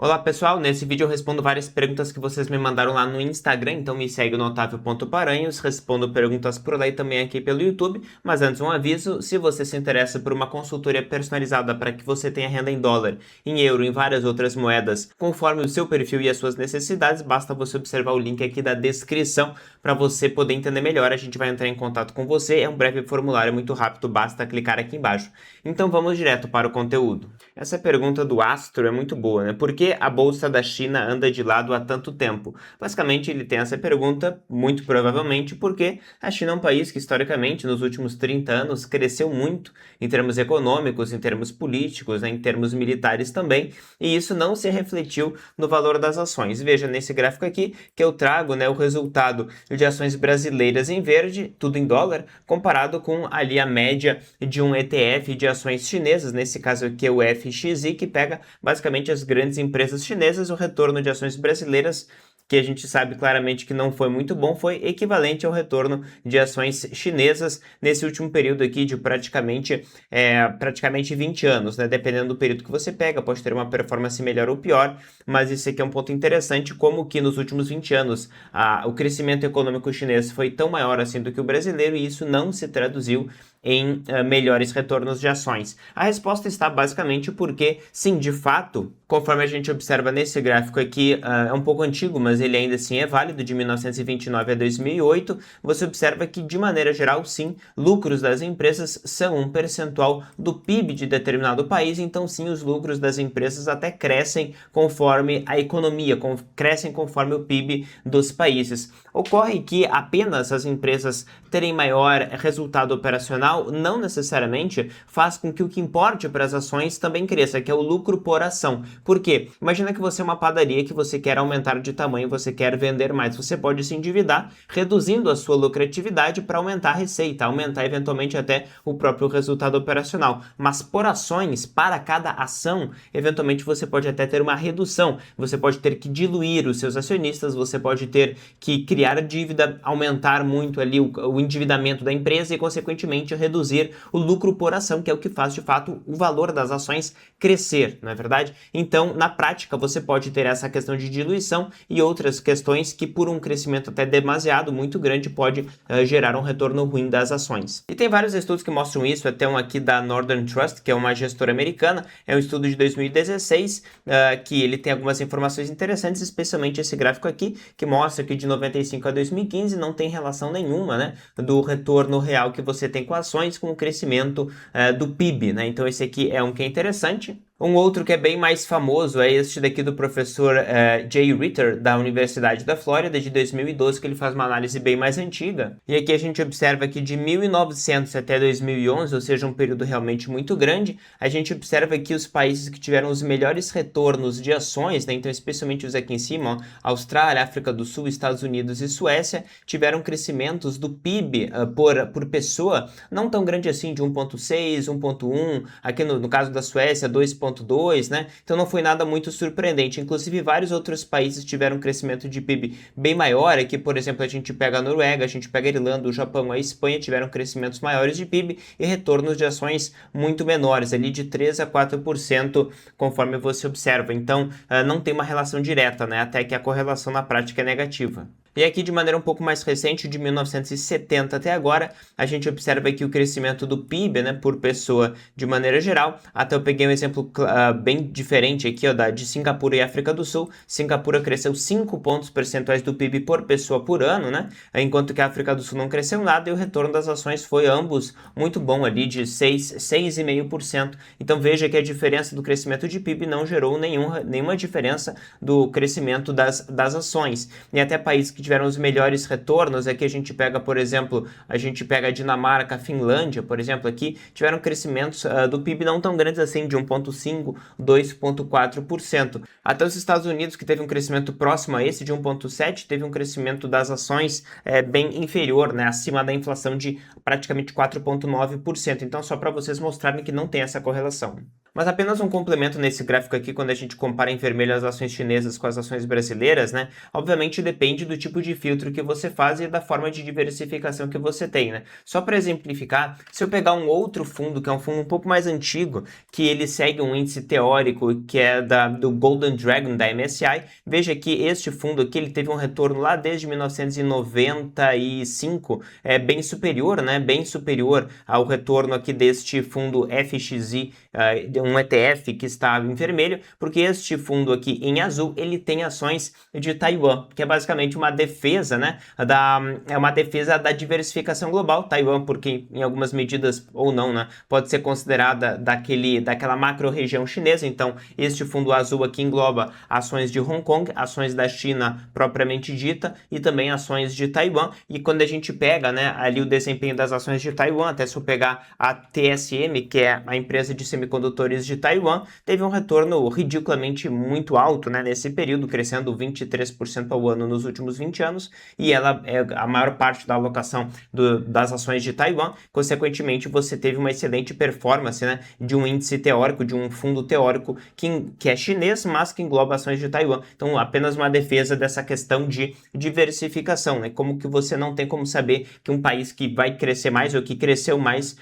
Olá pessoal, nesse vídeo eu respondo várias perguntas que vocês me mandaram lá no Instagram, então me segue no Otávio.Paranhos, respondo perguntas por lá e também aqui pelo YouTube, mas antes um aviso, se você se interessa por uma consultoria personalizada para que você tenha renda em dólar, em euro e em várias outras moedas, conforme o seu perfil e as suas necessidades, basta você observar o link aqui da descrição para você poder entender melhor, a gente vai entrar em contato com você, é um breve formulário muito rápido, basta clicar aqui embaixo. Então vamos direto para o conteúdo. Essa pergunta do Astro é muito boa, né? Por que a bolsa da China anda de lado há tanto tempo? Basicamente, ele tem essa pergunta, muito provavelmente, porque a China é um país que, historicamente, nos últimos 30 anos, cresceu muito em termos econômicos, em termos políticos, né? Em termos militares também, e isso não se refletiu no valor das ações. Veja nesse gráfico aqui que eu trago, né, o resultado de ações brasileiras em verde, tudo em dólar, comparado com ali a média de um ETF de ações chinesas, nesse caso aqui é o FXI, que pega basicamente as grandes empresas chinesas. O retorno de ações brasileiras, que a gente sabe claramente que não foi muito bom, foi equivalente ao retorno de ações chinesas nesse último período aqui de praticamente 20 anos, né? Dependendo do período que você pega, pode ter uma performance melhor ou pior, mas esse aqui é um ponto interessante, como que nos últimos 20 anos o crescimento econômico chinês foi tão maior assim do que o brasileiro e isso não se traduziu em melhores retornos de ações. A resposta está basicamente porque, sim, de fato, conforme a gente observa nesse gráfico aqui, é um pouco antigo, mas ele ainda assim é válido, de 1929 a 2008, você observa que, de maneira geral, sim, lucros das empresas são um percentual do PIB de determinado país, então sim, os lucros das empresas até crescem conforme a economia, crescem conforme o PIB dos países. Ocorre que apenas as empresas terem maior resultado operacional não necessariamente faz com que o que importe para as ações também cresça, que é o lucro por ação. Por quê? Imagina que você é uma padaria que você quer aumentar de tamanho, você quer vender mais. Você pode se endividar, reduzindo a sua lucratividade para aumentar a receita, aumentar eventualmente até o próprio resultado operacional. Mas por ações, para cada ação, eventualmente você pode até ter uma redução. Você pode ter que diluir os seus acionistas, você pode ter que criar dívida, aumentar muito ali o endividamento da empresa e, consequentemente, reduzir o lucro por ação, que é o que faz, de fato, o valor das ações crescer, não é verdade? Então, na prática, você pode ter essa questão de diluição e outras questões que, por um crescimento até demasiado, muito grande, pode gerar um retorno ruim das ações. E tem vários estudos que mostram isso, até um aqui da Northern Trust, que é uma gestora americana, é um estudo de 2016, que ele tem algumas informações interessantes, especialmente esse gráfico aqui, que mostra que de 95 a 2015 não tem relação nenhuma, né, do retorno real que você tem com ações com o crescimento do PIB, né? Então esse aqui é um que é interessante. Um outro que é bem mais famoso é este daqui do professor Jay Ritter, da Universidade da Flórida, de 2012, que ele faz uma análise bem mais antiga. E aqui a gente observa que de 1900 até 2011, ou seja, um período realmente muito grande, a gente observa que os países que tiveram os melhores retornos de ações, né, então especialmente os aqui em cima, ó, Austrália, África do Sul, Estados Unidos e Suécia, tiveram crescimentos do PIB por pessoa não tão grande assim, de 1,6, 1,1, aqui no caso da Suécia, 2,2, né? Então não foi nada muito surpreendente. Inclusive, vários outros países tiveram um crescimento de PIB bem maior. Aqui, por exemplo, a gente pega a Noruega, a gente pega a Irlanda, o Japão, a Espanha, tiveram crescimentos maiores de PIB e retornos de ações muito menores, ali de 3 a 4%, conforme você observa. Então, não tem uma relação direta, né? Até que a correlação na prática é negativa. E aqui, de maneira um pouco mais recente, de 1970 até agora, a gente observa aqui o crescimento do PIB, né, por pessoa de maneira geral. Até eu peguei um exemplo bem diferente aqui, ó, de Singapura e África do Sul. Singapura cresceu 5 pontos percentuais do PIB por pessoa por ano, né, enquanto que a África do Sul não cresceu nada e o retorno das ações foi ambos muito bom ali, de 6,5%. Então veja que a diferença do crescimento de PIB não gerou nenhuma diferença do crescimento das ações. E até países que tiveram os melhores retornos, aqui a gente pega, por exemplo, a Dinamarca, a Finlândia, por exemplo, aqui tiveram crescimentos do PIB não tão grandes assim, de 1,5%, 2,4%. Até os Estados Unidos, que teve um crescimento próximo a esse, de 1,7%, teve um crescimento das ações bem inferior, né, acima da inflação de praticamente 4,9%. Então, só para vocês mostrarem que não tem essa correlação. Mas apenas um complemento nesse gráfico aqui, quando a gente compara em vermelho as ações chinesas com as ações brasileiras, né? Obviamente depende do tipo de filtro que você faz e da forma de diversificação que você tem, né? Só para exemplificar, se eu pegar um outro fundo, que é um fundo um pouco mais antigo, que ele segue um índice teórico que é do Golden Dragon da MSCI, veja que este fundo aqui ele teve um retorno lá desde 1995, bem superior, né? Bem superior ao retorno aqui deste fundo FXI, um ETF que está em vermelho, porque este fundo aqui em azul, ele tem ações de Taiwan, que é basicamente uma defesa, né, uma defesa da diversificação global. Taiwan, porque em algumas medidas ou não, né, pode ser considerada daquela macro-região chinesa. Então, este fundo azul aqui engloba ações de Hong Kong, ações da China propriamente dita e também ações de Taiwan. E quando a gente pega, né, ali o desempenho das ações de Taiwan, até se eu pegar a TSM, que é a empresa de semicondutores de Taiwan, teve um retorno ridiculamente muito alto, né, nesse período, crescendo 23% ao ano nos últimos 20 anos, e ela é a maior parte da alocação das ações de Taiwan. Consequentemente, você teve uma excelente performance, né, de um índice teórico, de um fundo teórico que é chinês, mas que engloba ações de Taiwan. Então, apenas uma defesa dessa questão de diversificação, né, como que você não tem como saber que um país que vai crescer mais ou que cresceu mais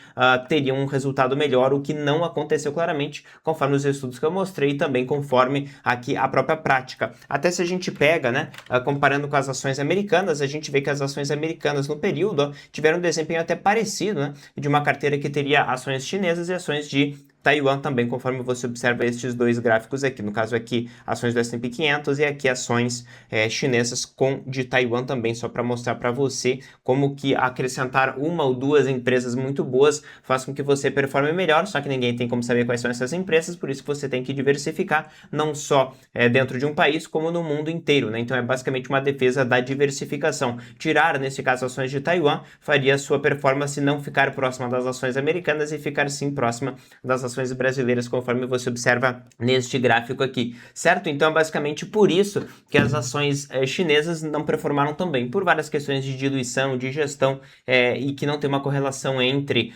teria um resultado melhor, o que não aconteceu claramente, conforme os estudos que eu mostrei e também conforme aqui a própria prática. Até se a gente pega, né, comparando com as ações americanas, a gente vê que as ações americanas no período tiveram um desempenho até parecido, né, de uma carteira que teria ações chinesas e ações de Taiwan também, conforme você observa estes dois gráficos aqui. No caso aqui, ações do S&P 500 e aqui ações chinesas com de Taiwan também, só para mostrar para você como que acrescentar uma ou duas empresas muito boas faz com que você performe melhor, só que ninguém tem como saber quais são essas empresas, por isso que você tem que diversificar, não só dentro de um país, como no mundo inteiro, né? Então é basicamente uma defesa da diversificação. Tirar, nesse caso, ações de Taiwan, faria a sua performance não ficar próxima das ações americanas e ficar sim próxima das ações brasileiras, conforme você observa neste gráfico aqui, certo? Então, é basicamente por isso que as ações chinesas não performaram tão bem, por várias questões de diluição, de gestão, e que não tem uma correlação entre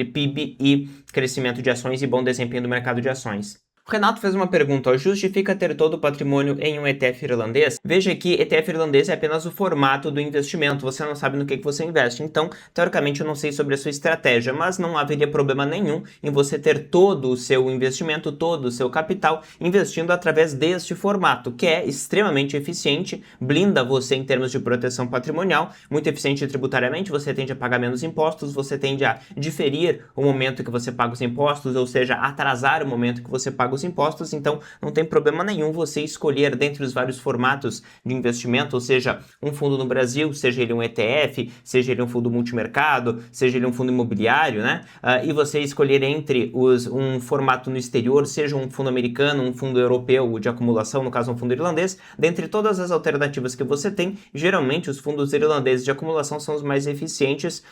PIB e crescimento de ações e bom desempenho do mercado de ações. O Renato fez uma pergunta: justifica ter todo o patrimônio em um ETF irlandês? Veja que ETF irlandês é apenas o formato do investimento, você não sabe no que você investe, então, teoricamente, eu não sei sobre a sua estratégia, mas não haveria problema nenhum em você ter todo o seu investimento, todo o seu capital investindo através deste formato, que é extremamente eficiente, blinda você em termos de proteção patrimonial, muito eficiente tributariamente, você tende a pagar menos impostos, você tende a diferir o momento que você paga os impostos, ou seja, atrasar o momento que você paga os impostos, então não tem problema nenhum você escolher dentre os vários formatos de investimento, ou seja, um fundo no Brasil, seja ele um ETF, seja ele um fundo multimercado, seja ele um fundo imobiliário, né? E você escolher entre um formato no exterior, seja um fundo americano, um fundo europeu de acumulação, no caso um fundo irlandês, dentre todas as alternativas que você tem, geralmente os fundos irlandeses de acumulação são os mais eficientes,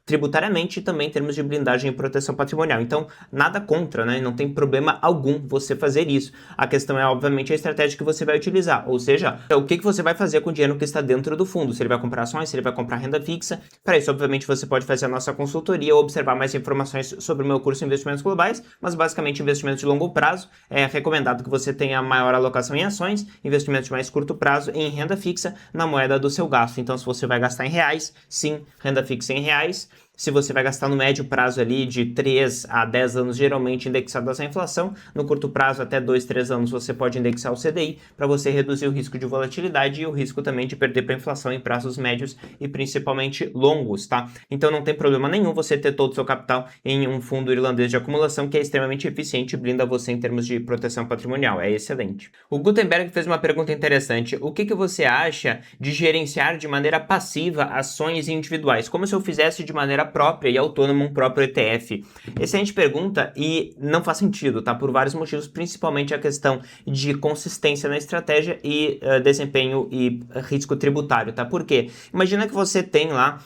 tributariamente e também em termos de blindagem e proteção patrimonial. Então, nada contra, né? Não tem problema algum você fazer isso. A questão é, obviamente, a estratégia que você vai utilizar, ou seja, o que você vai fazer com o dinheiro que está dentro do fundo, se ele vai comprar ações, se ele vai comprar renda fixa. Para isso, obviamente, você pode fazer a nossa consultoria ou observar mais informações sobre o meu curso Investimentos Globais, mas basicamente investimentos de longo prazo, é recomendado que você tenha maior alocação em ações, investimentos de mais curto prazo em renda fixa na moeda do seu gasto. Então, se você vai gastar em reais, sim, renda fixa em reais. Se você vai gastar no médio prazo ali de 3 a 10 anos, geralmente indexadas à inflação, no curto prazo até 2, 3 anos você pode indexar o CDI para você reduzir o risco de volatilidade e o risco também de perder para a inflação em prazos médios e principalmente longos, tá? Então não tem problema nenhum você ter todo o seu capital em um fundo irlandês de acumulação que é extremamente eficiente e blinda você em termos de proteção patrimonial, é excelente. O Gutenberg fez uma pergunta interessante: o que você acha de gerenciar de maneira passiva ações individuais, como se eu fizesse de maneira própria e autônoma um próprio ETF? Excelente pergunta e não faz sentido, tá? Por vários motivos, principalmente a questão de consistência na estratégia e desempenho e risco tributário, tá? Por quê? Imagina que você tem lá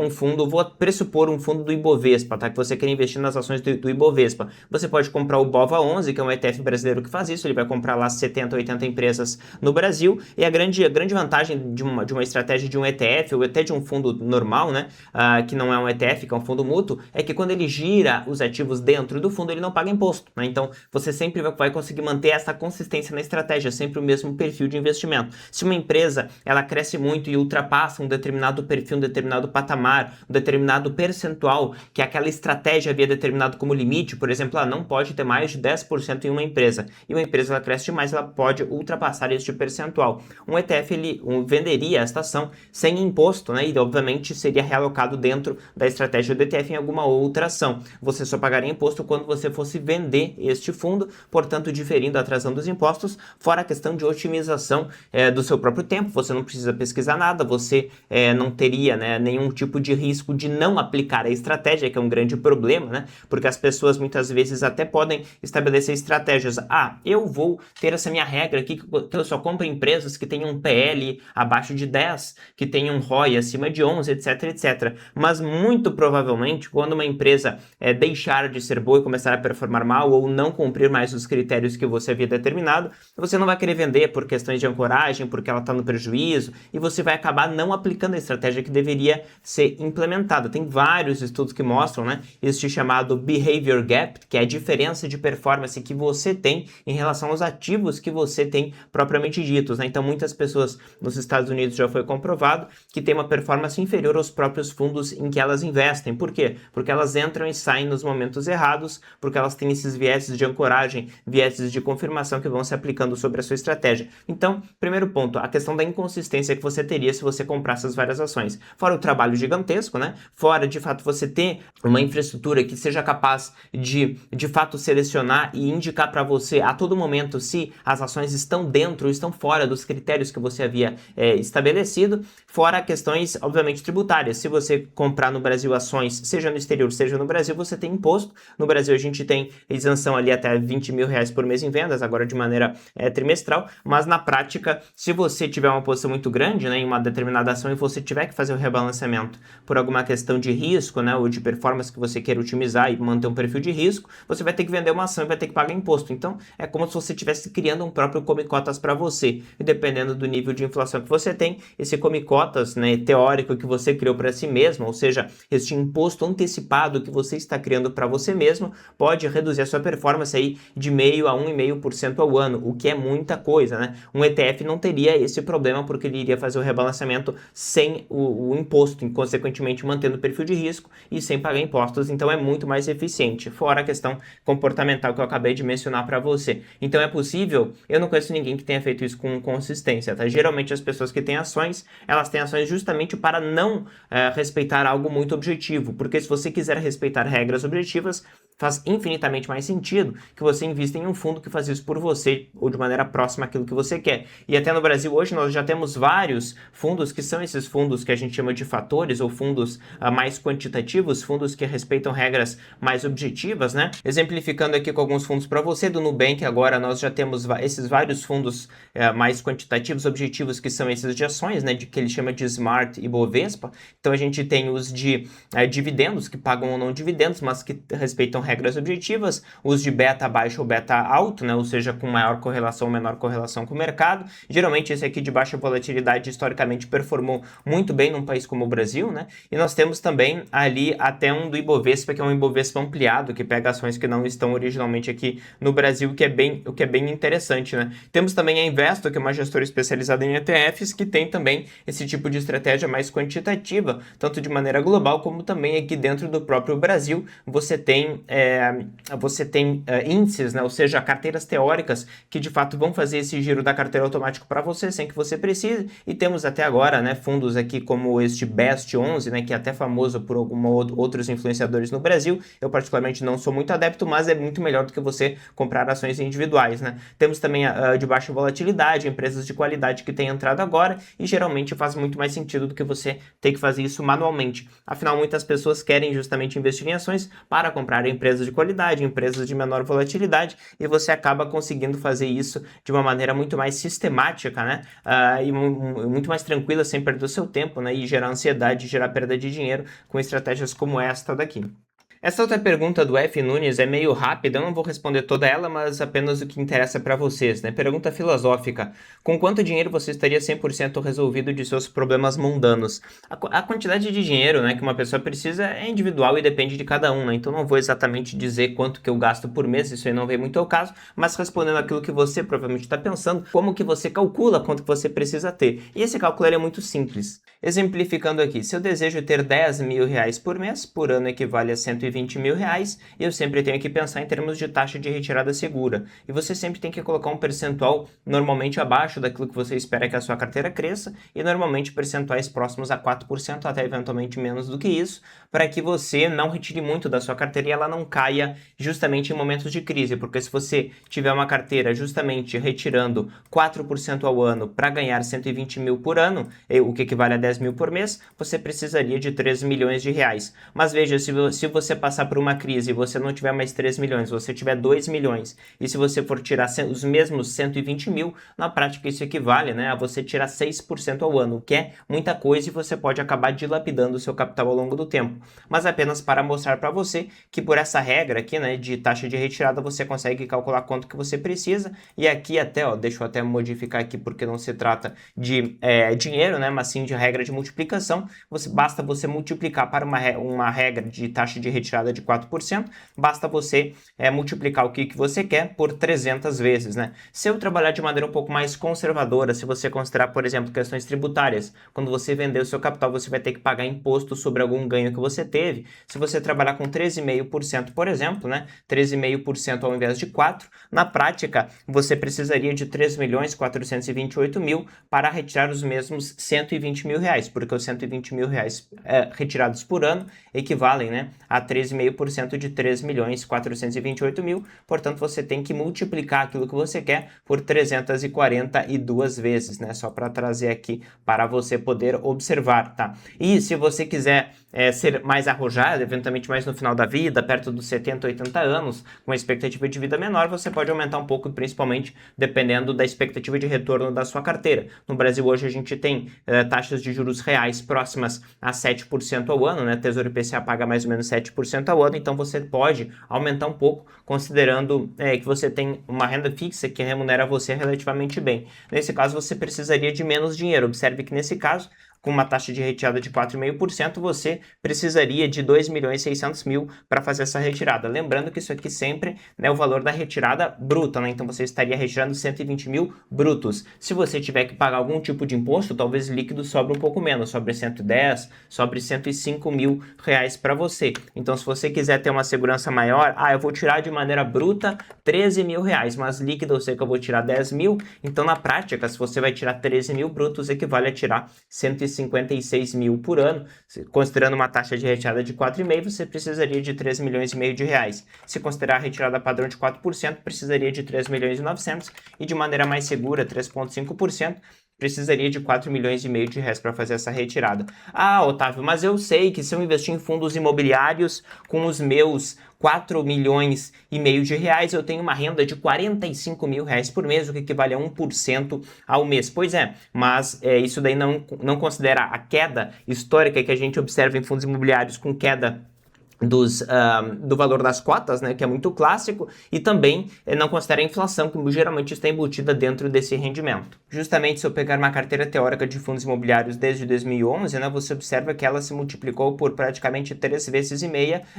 um fundo, vou pressupor um fundo do Ibovespa, tá? Que você quer investir nas ações do Ibovespa. Você pode comprar o BOVA11, que é um ETF brasileiro que faz isso, ele vai comprar lá 70, 80 empresas no Brasil, e a grande vantagem de uma estratégia de um ETF ou até de um fundo normal, né? Que não é um ETF ETF, que é um fundo mútuo, é que quando ele gira os ativos dentro do fundo, ele não paga imposto, né? Então, você sempre vai conseguir manter essa consistência na estratégia, sempre o mesmo perfil de investimento. Se uma empresa, ela cresce muito e ultrapassa um determinado perfil, um determinado patamar, um determinado percentual, que aquela estratégia havia determinado como limite, por exemplo, ela não pode ter mais de 10% em uma empresa, e uma empresa ela cresce demais, ela pode ultrapassar este percentual. Um ETF, ele venderia esta ação sem imposto, né? E obviamente seria realocado dentro da estratégia do ETF em alguma outra ação. Você só pagaria imposto quando você fosse vender este fundo, portanto, diferindo, atrasando os impostos, fora a questão de otimização do seu próprio tempo. Você não precisa pesquisar nada, você não teria, né, nenhum tipo de risco de não aplicar a estratégia, que é um grande problema, né? Porque as pessoas muitas vezes até podem estabelecer estratégias. Eu vou ter essa minha regra aqui, que eu só compro empresas que tenham um PL abaixo de 10, que tenham um ROI acima de 11, etc, etc. Mas muito provavelmente, quando uma empresa deixar de ser boa e começar a performar mal ou não cumprir mais os critérios que você havia determinado, você não vai querer vender por questões de ancoragem, porque ela está no prejuízo, e você vai acabar não aplicando a estratégia que deveria ser implementada. Tem vários estudos que mostram, né, este chamado behavior gap, que é a diferença de performance que você tem em relação aos ativos que você tem propriamente ditos, né? Então, muitas pessoas nos Estados Unidos já foi comprovado que tem uma performance inferior aos próprios fundos em que elas investem. Por quê? Porque elas entram e saem nos momentos errados, porque elas têm esses vieses de ancoragem, vieses de confirmação que vão se aplicando sobre a sua estratégia. Então, primeiro ponto, a questão da inconsistência que você teria se você comprasse as várias ações. Fora o trabalho gigantesco, né? Fora, de fato, você ter uma infraestrutura que seja capaz de fato, selecionar e indicar para você a todo momento se as ações estão dentro ou estão fora dos critérios que você havia estabelecido, fora questões, obviamente, tributárias. Se você comprar no Brasil ações, seja no exterior, seja no Brasil, você tem imposto. No Brasil, a gente tem isenção ali até R$20 mil por mês em vendas, agora de maneira trimestral, mas na prática, se você tiver uma posição muito grande, né, em uma determinada ação e você tiver que fazer um rebalanceamento por alguma questão de risco, né, ou de performance que você queira otimizar e manter um perfil de risco, você vai ter que vender uma ação e vai ter que pagar imposto. Então, é como se você estivesse criando um próprio come-cotas para você. E dependendo do nível de inflação que você tem, esse come-cotas, né, teórico que você criou para si mesmo, ou seja, este imposto antecipado que você está criando para você mesmo, pode reduzir a sua performance aí de 0,5% a 1,5% ao ano, o que é muita coisa, né? Um ETF não teria esse problema porque ele iria fazer o rebalanceamento sem o imposto, e consequentemente mantendo o perfil de risco e sem pagar impostos, então é muito mais eficiente, fora a questão comportamental que eu acabei de mencionar para você. Então é possível, eu não conheço ninguém que tenha feito isso com consistência, tá? Geralmente as pessoas que têm ações, elas têm ações justamente para não respeitar algo muito objetivo, porque se você quiser respeitar regras objetivas, faz infinitamente mais sentido que você invista em um fundo que faz isso por você, ou de maneira próxima àquilo que você quer. E até no Brasil hoje nós já temos vários fundos que são esses fundos que a gente chama de fatores, ou fundos mais quantitativos, fundos que respeitam regras mais objetivas, né? Exemplificando aqui com alguns fundos para você, do Nubank agora nós já temos esses vários fundos mais quantitativos, objetivos, que são esses de ações, né? Que ele chama de Smart e Bovespa. Então a gente tem os de dividendos, que pagam ou não dividendos, mas que respeitam regras objetivas, os de beta baixo ou beta alto, né? Ou seja, com maior correlação ou menor correlação com o mercado. Geralmente esse aqui de baixa volatilidade historicamente performou muito bem num país como o Brasil, né? E nós temos também ali até um do Ibovespa, que é um Ibovespa ampliado, que pega ações que não estão originalmente aqui no Brasil, o que é bem interessante, né? Temos também a Investo, que é uma gestora especializada em ETFs, que tem também esse tipo de estratégia mais quantitativa, tanto de maneira global como também aqui dentro do próprio Brasil. Você tem índices, né? Ou seja, carteiras teóricas que de fato vão fazer esse giro da carteira automático para você sem que você precise, e temos até agora, né, fundos aqui como este Best 11, né, que é até famoso por outros influenciadores no Brasil. Eu particularmente não sou muito adepto, mas é muito melhor do que você comprar ações individuais, né? Temos também de baixa volatilidade, empresas de qualidade que têm entrado agora, e geralmente faz muito mais sentido do que você ter que fazer isso manualmente. Afinal, muitas pessoas querem justamente investir em ações para comprar empresas de qualidade, empresas de menor volatilidade, e você acaba conseguindo fazer isso de uma maneira muito mais sistemática, né? E muito mais tranquila, sem perder o seu tempo, né? E gerar ansiedade, gerar perda de dinheiro com estratégias como esta daqui. Essa outra pergunta do F. Nunes é meio rápida, eu não vou responder toda ela, mas apenas o que interessa para vocês, né? Pergunta filosófica: com quanto dinheiro você estaria 100% resolvido de seus problemas mundanos? A quantidade de dinheiro, né, que uma pessoa precisa é individual e depende de cada um, né? Então não vou exatamente dizer quanto que eu gasto por mês, isso aí não vem muito ao caso, mas respondendo aquilo que você provavelmente está pensando, como que você calcula quanto que você precisa ter? E esse cálculo é muito simples. Exemplificando aqui, se eu desejo ter 10 mil reais por mês, por ano equivale a 120 mil reais, e eu sempre tenho que pensar em termos de taxa de retirada segura. E você sempre tem que colocar um percentual normalmente abaixo daquilo que você espera que a sua carteira cresça, e normalmente percentuais próximos a 4%, até eventualmente menos do que isso, para que você não retire muito da sua carteira e ela não caia justamente em momentos de crise, porque se você tiver uma carteira justamente retirando 4% ao ano para ganhar 120 mil por ano, o que equivale a 10 mil por mês, você precisaria de 3 milhões de reais. Mas veja, se você passar por uma crise e você não tiver mais 3 milhões, você tiver 2 milhões, e se você for tirar os mesmos 120 mil, na prática isso equivale, né, a você tirar 6% ao ano, o que é muita coisa e você pode acabar dilapidando o seu capital ao longo do tempo. Mas apenas para mostrar para você que por essa regra aqui, né, de taxa de retirada, você consegue calcular quanto que você precisa, e aqui até, ó, deixa eu até modificar aqui porque não se trata de dinheiro, né, mas sim de regra de multiplicação. Basta você multiplicar para uma regra de taxa de retirada de 4%, basta você multiplicar o que você quer por 300 vezes, né? Se eu trabalhar de maneira um pouco mais conservadora, se você considerar, por exemplo, questões tributárias, quando você vender o seu capital, você vai ter que pagar imposto sobre algum ganho que você teve. Se você trabalhar com 13,5%, por exemplo, né, 13,5% ao invés de 4%, na prática, você precisaria de 3.428.000 para retirar os mesmos 120 mil reais, porque os 120 mil reais retirados por ano equivalem, né, a 13,5% de 3.428.000, portanto você tem que multiplicar aquilo que você quer por 342 vezes, né, só para trazer aqui para você poder observar, tá? E se você quiser ser mais arrojado, eventualmente mais no final da vida, perto dos 70, 80 anos, com uma expectativa de vida menor, você pode aumentar um pouco, principalmente dependendo da expectativa de retorno da sua carteira. No Brasil hoje a gente tem taxas de juros reais próximas a 7% ao ano, né? Tesouro IPCA paga mais ou menos 7% ao ano, então você pode aumentar um pouco, considerando que você tem uma renda fixa que remunera você relativamente bem. Nesse caso, você precisaria de menos dinheiro. Observe que nesse caso, com uma taxa de retirada de 4,5%, você precisaria de 2.600.000 para fazer essa retirada. Lembrando que isso aqui sempre é o valor da retirada bruta, né? Então você estaria retirando 120 mil brutos. Se você tiver que pagar algum tipo de imposto, talvez líquido sobre um pouco menos, sobre 110, sobre 105 mil reais para você. Então se você quiser ter uma segurança maior, eu vou tirar de maneira bruta 13 mil reais, mas líquido eu sei que eu vou tirar 10 mil, então na prática, se você vai tirar 13 mil brutos, equivale a tirar 156 mil por ano. Considerando uma taxa de retirada de 4,5%, você precisaria de 3 milhões e meio de reais. Se considerar a retirada padrão de 4%, precisaria de 3 milhões e 900, e de maneira mais segura, 3,5%, precisaria de 4 milhões e meio de reais para fazer essa retirada. Otávio, mas eu sei que se eu investir em fundos imobiliários com os meus 4 milhões e meio de reais, eu tenho uma renda de 45 mil reais por mês, o que equivale a 1% ao mês. Pois é, mas isso daí não considera a queda histórica que a gente observa em fundos imobiliários com queda do valor das cotas, né, que é muito clássico, e também não considera a inflação, que geralmente está embutida dentro desse rendimento. Justamente se eu pegar uma carteira teórica de fundos imobiliários desde 2011, né, você observa que ela se multiplicou por praticamente 3,5 vezes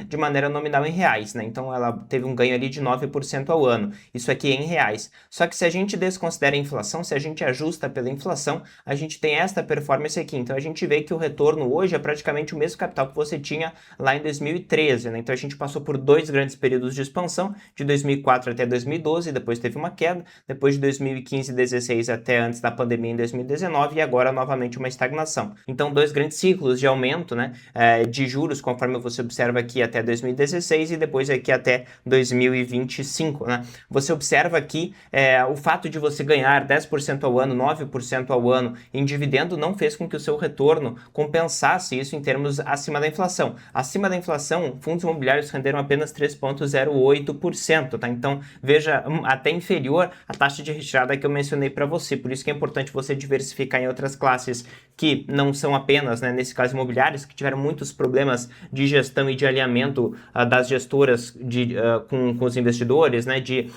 de maneira nominal em reais, né, então ela teve um ganho ali de 9% ao ano, isso aqui em reais. Só que se a gente desconsidera a inflação, se a gente ajusta pela inflação, a gente tem esta performance aqui, então a gente vê que o retorno hoje é praticamente o mesmo capital que você tinha lá em 2013, né? Então a gente passou por dois grandes períodos de expansão, de 2004 até 2012, depois teve uma queda, depois de 2015 e 2016 até antes da pandemia em 2019 e agora novamente uma estagnação. Então dois grandes ciclos de aumento, né, de juros, conforme você observa aqui até 2016 e depois aqui até 2025, né? Você observa aqui o fato de você ganhar 10% ao ano, 9% ao ano em dividendo não fez com que o seu retorno compensasse isso em termos acima da inflação. Acima da inflação, inflação, fundos imobiliários renderam apenas 3,08%, tá? Então, veja, até inferior à taxa de retirada que eu mencionei para você. Por isso que é importante você diversificar em outras classes que não são apenas, né, nesse caso, imobiliários, que tiveram muitos problemas de gestão e de alinhamento das gestoras com os investidores, né, de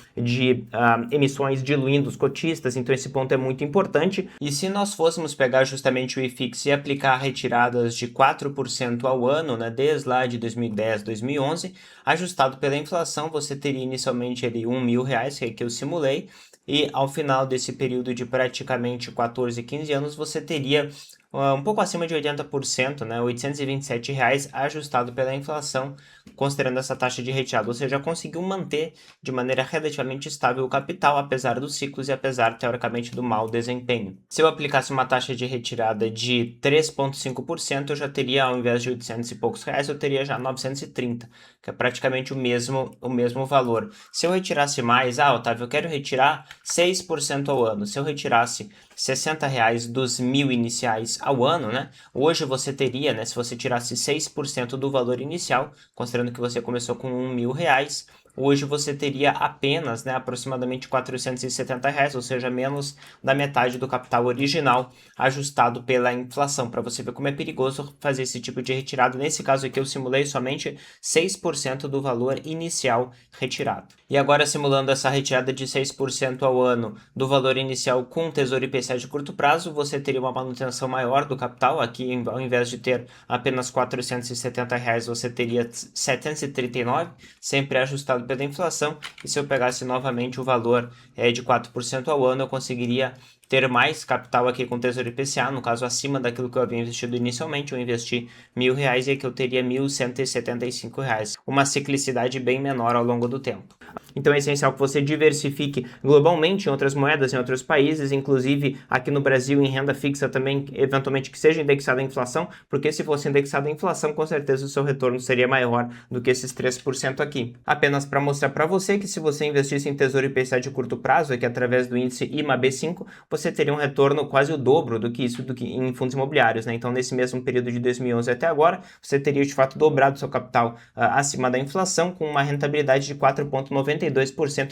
emissões diluindo os cotistas. Então, esse ponto é muito importante. E se nós fôssemos pegar justamente o IFIX e aplicar retiradas de 4% ao ano, né, desde lá de 2010, 2011, ajustado pela inflação, você teria inicialmente ali R$1.000, que é que eu simulei, e ao final desse período de praticamente 14, 15 anos, você teria um pouco acima de 80%, né, R$827 ajustado pela inflação, considerando essa taxa de retirada. Ou seja, conseguiu manter de maneira relativamente estável o capital, apesar dos ciclos e apesar, teoricamente, do mau desempenho. Se eu aplicasse uma taxa de retirada de 3,5%, eu já teria, ao invés de 800 e poucos reais, eu teria já 930, que é praticamente o mesmo valor. Se eu retirasse mais, Otávio, eu quero retirar 6% ao ano. Se eu retirasse R$60 dos 1.000 iniciais ao ano, né? Hoje você teria, né, se você tirasse 6% do valor inicial, considerando que você começou com R$1.000, hoje você teria apenas, né, aproximadamente R$470, ou seja, menos da metade do capital original ajustado pela inflação, para você ver como é perigoso fazer esse tipo de retirada. Nesse caso aqui eu simulei somente 6% do valor inicial retirado. E agora simulando essa retirada de 6% ao ano do valor inicial com Tesouro IPCA de curto prazo, você teria uma manutenção maior do capital. Aqui, ao invés de ter apenas R$470, você teria 739, sempre ajustado pela inflação. E se eu pegasse novamente o valor de 4% ao ano, eu conseguiria ter mais capital aqui com Tesouro IPCA, no caso acima daquilo que eu havia investido inicialmente. Eu investi R$1.000 e aqui eu teria R$1.175, uma ciclicidade bem menor ao longo do tempo. Então é essencial que você diversifique globalmente em outras moedas, em outros países, inclusive aqui no Brasil em renda fixa também, eventualmente que seja indexada à inflação, porque se fosse indexada à inflação, com certeza o seu retorno seria maior do que esses 3% aqui. Apenas para mostrar para você que se você investisse em Tesouro IPCA de curto prazo, que através do índice IMAB5, você teria um retorno quase o dobro do que em fundos imobiliários, né? Então nesse mesmo período de 2011 até agora, você teria de fato dobrado seu capital acima da inflação, com uma rentabilidade de 4,92%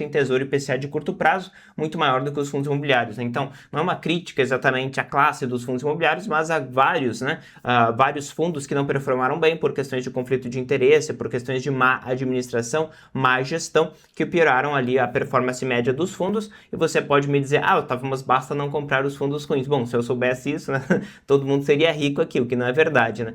em Tesouro IPCA de curto prazo, muito maior do que os fundos imobiliários, né? Então, não é uma crítica exatamente à classe dos fundos imobiliários, mas a vários, né, vários fundos que não performaram bem por questões de conflito de interesse, por questões de má administração, má gestão, que pioraram ali a performance média dos fundos. E você pode me dizer, Otávio, mas basta não comprar os fundos ruins. Bom, se eu soubesse isso, né, todo mundo seria rico aqui, o que não é verdade, né?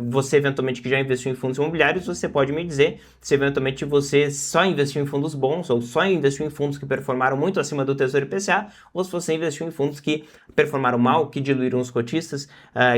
Você, eventualmente, que já investiu em fundos imobiliários, você pode me dizer se, eventualmente, você só investiu em fundos bons ou só investiu em fundos que performaram muito acima do Tesouro IPCA, ou se você investiu em fundos que performaram mal, que diluíram os cotistas,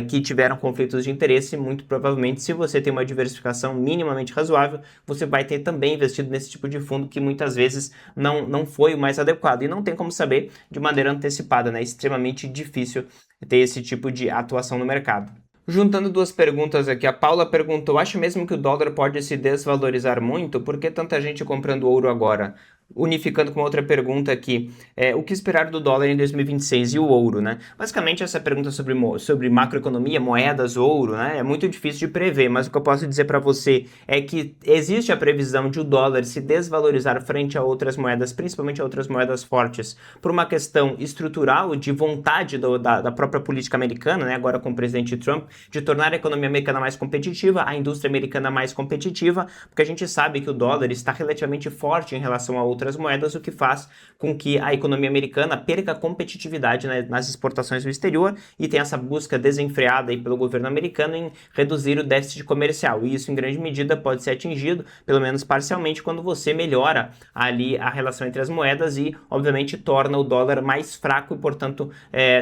que tiveram conflitos de interesse. Muito provavelmente, se você tem uma diversificação minimamente razoável, você vai ter também investido nesse tipo de fundo que muitas vezes não foi o mais adequado. E não tem como saber de maneira antecipada, né? É extremamente difícil ter esse tipo de atuação no mercado. Juntando duas perguntas aqui, a Paula perguntou, acha mesmo que o dólar pode se desvalorizar muito? Por que tanta gente comprando ouro agora? Unificando com uma outra pergunta aqui, o que esperar do dólar em 2026 e o ouro, né? Basicamente essa pergunta sobre macroeconomia, moedas, ouro, né? É muito difícil de prever, mas o que eu posso dizer para você é que existe a previsão de o dólar se desvalorizar frente a outras moedas, principalmente a outras moedas fortes, por uma questão estrutural de vontade da própria política americana, né? Agora com o presidente Trump, de tornar a economia americana mais competitiva, a indústria americana mais competitiva, porque a gente sabe que o dólar está relativamente forte em relação a outras moedas, o que faz com que a economia americana perca competitividade, né, nas exportações do exterior, e tem essa busca desenfreada aí pelo governo americano em reduzir o déficit comercial. E isso, em grande medida, pode ser atingido, pelo menos parcialmente, quando você melhora ali a relação entre as moedas e, obviamente, torna o dólar mais fraco e, portanto,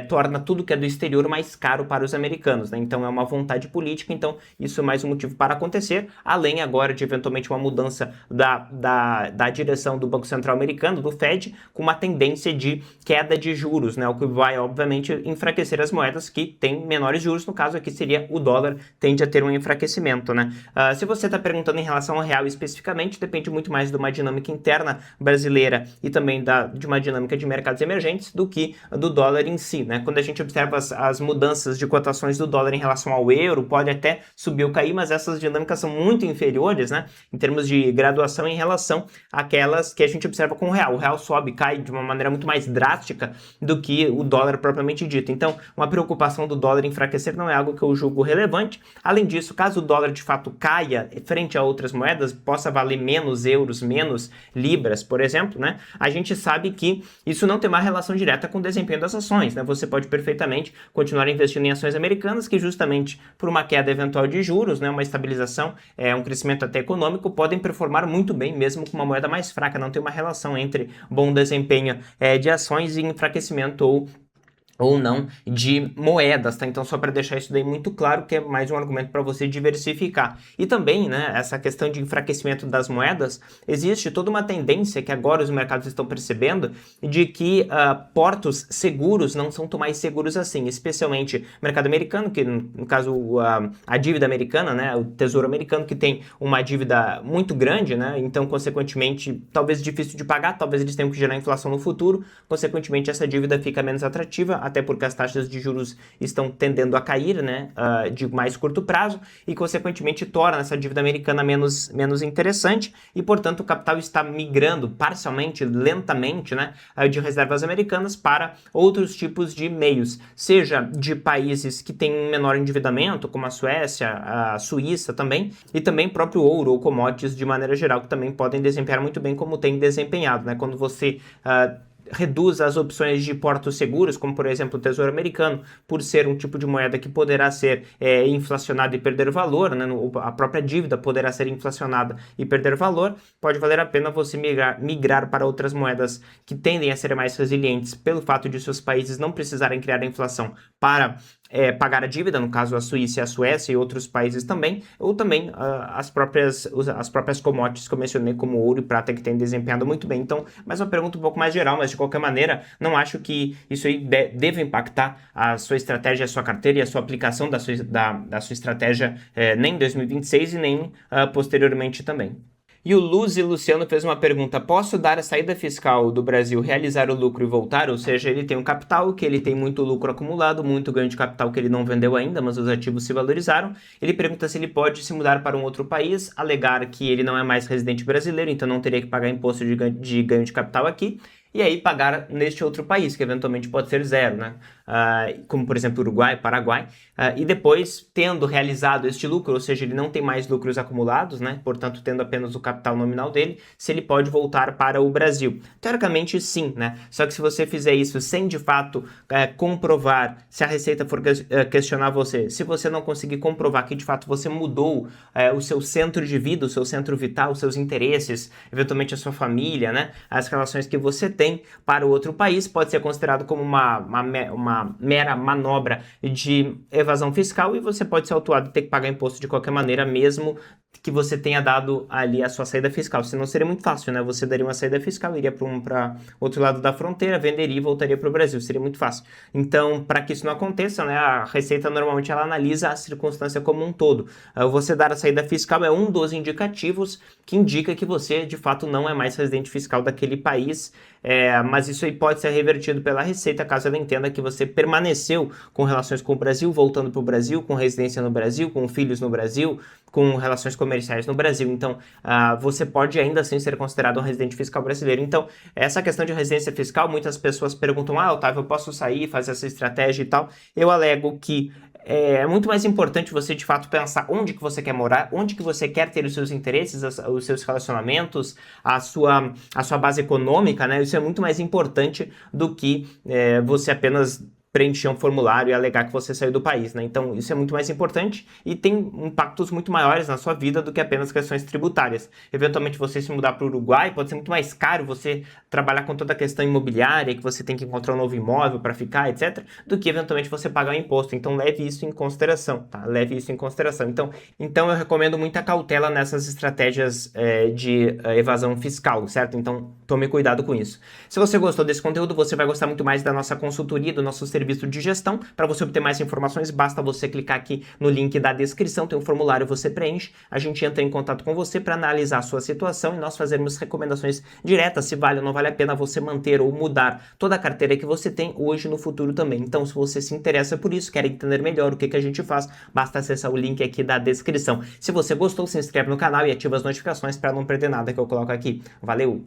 torna tudo que é do exterior mais caro para os americanos, né? Então, é uma vontade política, então isso é mais um motivo para acontecer, além agora de, eventualmente, uma mudança da direção do Banco Central Americano, do Fed, com uma tendência de queda de juros, né, o que vai, obviamente, enfraquecer as moedas que têm menores juros, no caso aqui seria o dólar, tende a ter um enfraquecimento, né. Se você está perguntando em relação ao real especificamente, depende muito mais de uma dinâmica interna brasileira e também de uma dinâmica de mercados emergentes do que do dólar em si, né. Quando a gente observa as mudanças de cotações do dólar em relação ao euro, pode até subir ou cair, mas essas dinâmicas são muito inferiores, né, em termos de graduação em relação àquelas que a gente observa com o real. O real sobe, cai de uma maneira muito mais drástica do que o dólar propriamente dito. Então, uma preocupação do dólar enfraquecer não é algo que eu julgo relevante. Além disso, caso o dólar de fato caia frente a outras moedas, possa valer menos euros, menos libras, por exemplo, né, a gente sabe que isso não tem uma relação direta com o desempenho das ações, né. Você pode perfeitamente continuar investindo em ações americanas que justamente por uma queda eventual de juros, né, uma estabilização, um crescimento até econômico, podem performar muito bem mesmo com uma moeda mais fraca. Não tem uma relação entre bom desempenho de ações e enfraquecimento ou não de moedas, tá? Então, só para deixar isso daí muito claro, que é mais um argumento para você diversificar. E também, né, essa questão de enfraquecimento das moedas, existe toda uma tendência que agora os mercados estão percebendo de que portos seguros não são tão mais seguros assim, especialmente o mercado americano, que no caso a dívida americana, né, o tesouro americano, que tem uma dívida muito grande, né, então, consequentemente, talvez difícil de pagar, talvez eles tenham que gerar inflação no futuro, consequentemente, essa dívida fica menos atrativa, até porque as taxas de juros estão tendendo a cair, né, de mais curto prazo, e consequentemente torna essa dívida americana menos interessante, e portanto o capital está migrando parcialmente, lentamente, né, de reservas americanas para outros tipos de meios, seja de países que têm menor endividamento, como a Suécia, a Suíça também, e também próprio ouro ou commodities de maneira geral, que também podem desempenhar muito bem como tem desempenhado, né, quando você reduz as opções de portos seguros, como por exemplo o Tesouro Americano, por ser um tipo de moeda que poderá ser inflacionada e perder valor, né? A própria dívida poderá ser inflacionada e perder valor, pode valer a pena você migrar para outras moedas que tendem a ser mais resilientes pelo fato de seus países não precisarem criar a inflação para pagar a dívida, no caso a Suíça e a Suécia e outros países também, ou também as próprias commodities que eu mencionei, como ouro e prata, que têm desempenhado muito bem. Então, mais uma pergunta um pouco mais geral, mas de qualquer maneira, não acho que isso aí deva impactar a sua estratégia, a sua carteira e a sua aplicação da sua estratégia nem em 2026 e nem posteriormente também. E o Luzi Luciano fez uma pergunta: posso dar a saída fiscal do Brasil, realizar o lucro e voltar? Ou seja, ele tem um capital que ele tem muito lucro acumulado, muito ganho de capital que ele não vendeu ainda, mas os ativos se valorizaram. Ele pergunta se ele pode se mudar para um outro país, alegar que ele não é mais residente brasileiro, então não teria que pagar imposto de ganho de capital aqui, e aí pagar neste outro país, que eventualmente pode ser zero, né? Como por exemplo Uruguai, Paraguai, e depois, tendo realizado este lucro, ou seja, ele não tem mais lucros acumulados, né? Portanto, tendo apenas o capital nominal dele, se ele pode voltar para o Brasil. Teoricamente, sim, né? Só que se você fizer isso sem, de fato, comprovar, se a Receita for questionar você, se você não conseguir comprovar que, de fato, você mudou o seu centro de vida, o seu centro vital, os seus interesses, eventualmente a sua família, né? As relações que você tem para o outro país, pode ser considerado como uma mera manobra de evasão fiscal, e você pode ser autuado e ter que pagar imposto de qualquer maneira, mesmo que você tenha dado ali a sua saída fiscal. Senão seria muito fácil, né? Você daria uma saída fiscal, iria para outro lado da fronteira, venderia e voltaria para o Brasil. Seria muito fácil. Então, para que isso não aconteça, né, a Receita normalmente ela analisa a circunstância como um todo. Você dar a saída fiscal é um dos indicativos que indica que você, de fato, não é mais residente fiscal daquele país, mas isso aí pode ser revertido pela Receita, caso ela entenda que você permaneceu com relações com o Brasil, voltando para o Brasil, com residência no Brasil, com filhos no Brasil, com relações comerciais no Brasil. Então, você pode ainda assim ser considerado um residente fiscal brasileiro. Então, essa questão de residência fiscal, muitas pessoas perguntam: Otávio, eu posso sair, fazer essa estratégia e tal? Eu alego que é muito mais importante você, de fato, pensar onde que você quer morar, onde que você quer ter os seus interesses, os seus relacionamentos, a sua base econômica, né? Isso é muito mais importante do que você apenas preencher um formulário e alegar que você saiu do país, né? Então, isso é muito mais importante e tem impactos muito maiores na sua vida do que apenas questões tributárias. Eventualmente, você se mudar para o Uruguai, pode ser muito mais caro você trabalhar com toda a questão imobiliária, que você tem que encontrar um novo imóvel para ficar, etc., do que eventualmente você pagar o imposto. Então, leve isso em consideração, tá? Leve isso em consideração. Então eu recomendo muita cautela nessas estratégias de evasão fiscal, certo? Então, tome cuidado com isso. Se você gostou desse conteúdo, você vai gostar muito mais da nossa consultoria, do nosso serviço de gestão. Para você obter mais informações, basta você clicar aqui no link da descrição, tem um formulário, você preenche, a gente entra em contato com você para analisar a sua situação e nós fazermos recomendações diretas, se vale ou não vale a pena você manter ou mudar toda a carteira que você tem hoje e no futuro também. Então, se você se interessa por isso, quer entender melhor o que a gente faz, basta acessar o link aqui da descrição. Se você gostou, se inscreve no canal e ativa as notificações para não perder nada que eu coloco aqui. Valeu!